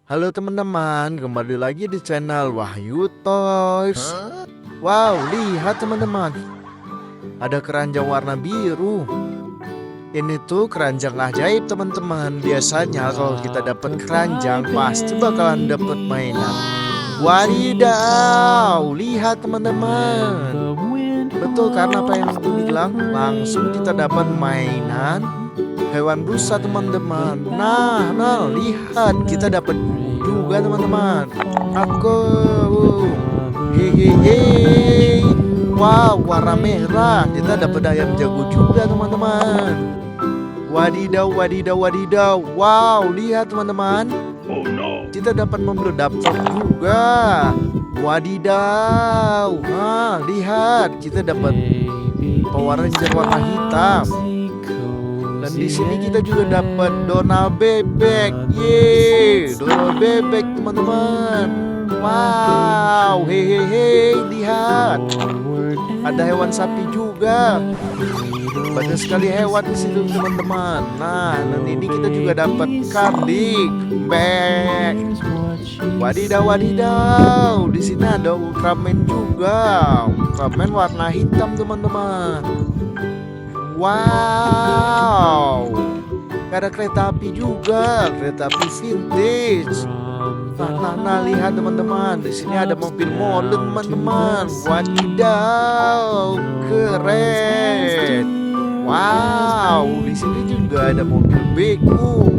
Halo teman-teman, kembali lagi di channel Wahyu Toys. Wow, lihat teman-teman, ada keranjang warna biru. Ini tuh keranjang ajaib teman-teman. Biasanya kalau kita dapat keranjang pasti bakalan dapat mainan. Wadidaw, lihat teman-teman. Betul karena apa yang aku bilang, langsung kita dapat mainan hewan busa teman-teman. Nah, lihat kita dapat juga teman-teman. Aku hehehe. Wow, warna merah. Kita dapat ayam jago juga teman-teman. Wadidaw, wadidaw, wadidaw. Wow, lihat teman-teman. Kita dapat mobil dapur juga. Wadidaw. Lihat kita dapat Power Ranger warna hitam. Dan di sini kita juga dapat Donald bebek. Yeay, Donald bebek teman-teman. Wow, hehehe, lihat. Ada hewan sapi juga. Banyak sekali hewan di situ teman-teman. Nah, dan ini kita juga dapat kambing, bek. Wadidaw, wadidaw. Di sini ada Ultraman juga. Ultraman warna hitam teman-teman. Wow, ada kereta api juga, kereta api vintage. Nah, lihat teman-teman, di sini ada mobil molen teman-teman. Wadidaw, keren. Wow, di sini juga ada mobil beko,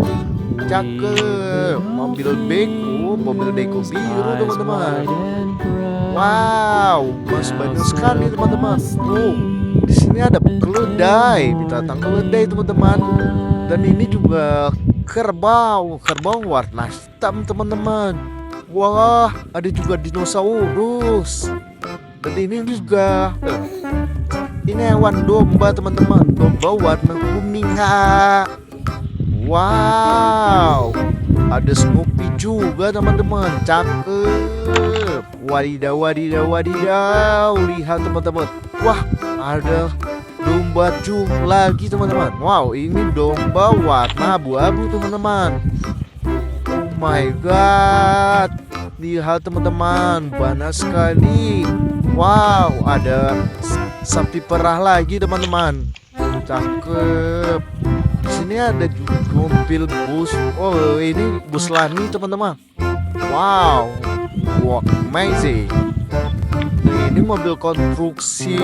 cakep. Mobil beko biru teman-teman. Wow, masih banyak sekali teman-teman. Di sini ada keledai, binatang keledai teman-teman. Dan ini juga kerbau warna hitam teman-teman. Wah, ada juga dinosaurus. Dan ini juga ini hewan domba teman-teman. Domba warna kuning. Wow, ada Snoopy juga teman-teman. Cakep. Wadidaw, wadidaw, wadidaw. Lihat teman-teman. Wah, ada domba lagi teman-teman. Wow, ini domba warna abu-abu teman-teman. Oh my god, lihat teman-teman, banyak sekali. Wow, ada sapi perah lagi teman-teman. Cakep. Di sini ada juga mobil bus. Oh, ini bus Lani teman-teman. Wow, amazing. Ini mobil konstruksi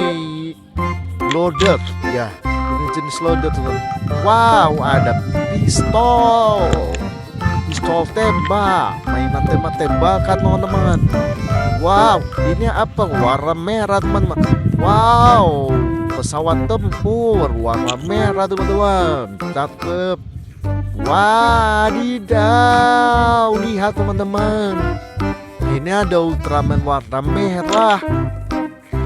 loader, ya, ini jenis loader teman. Wow, ada pistol tembak, mainan tembak-tembakan teman-teman. Wow, ini apa? Warna merah teman-teman. Wow, pesawat tempur warna merah teman-teman. Cakep. Wadidaw, lihat teman-teman. Ini ada Ultraman warna merah.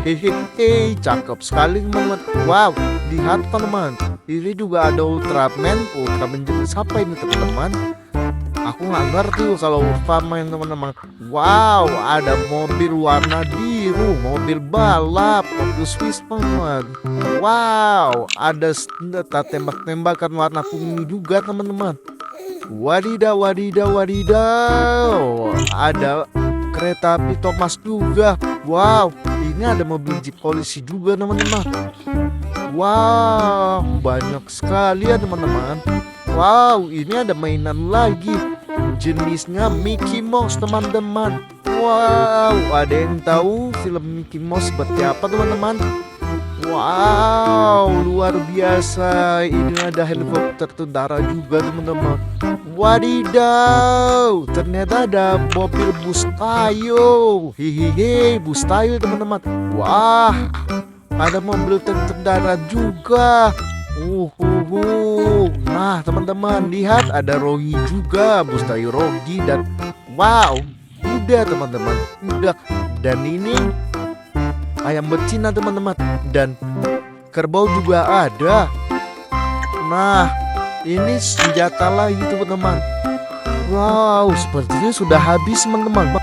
Hehehe, cakep sekali teman-teman. Wow, lihat teman-teman. Ini juga ada Ultraman jenis apa ini teman-teman? Aku nggak ngerti kalau Ultraman teman-teman. Wow, ada mobil warna biru, mobil balap, mobil Swiss teman-teman. Wow, ada senjata tembak-tembakan warna kuning juga teman-teman. Wadidaw, wadidaw, wadidaw. Ada kereta api Thomas juga. Wow, ini ada mobil jeep polisi juga teman-teman. Wow, banyak sekali ya teman-teman. Wow, ini ada mainan lagi, jenisnya Mickey Mouse teman-teman. Wow, ada yang tahu film Mickey Mouse seperti apa teman-teman? Wow, luar biasa. Ini ada helikopter tentara juga teman-teman. Wadidaw, ternyata ada mobil bus tayo. Hihihi, bus tayo teman-teman. Wah, ada mobil tentara juga. Nah teman-teman, lihat ada Rogi juga, bus tayo Rogi. Dan wow, udah teman-teman, udah. Dan ini ayam betina teman-teman. Dan kerbau juga ada. Nah, ini senjata lagi teman-teman. Wow, sepertinya sudah habis teman-teman.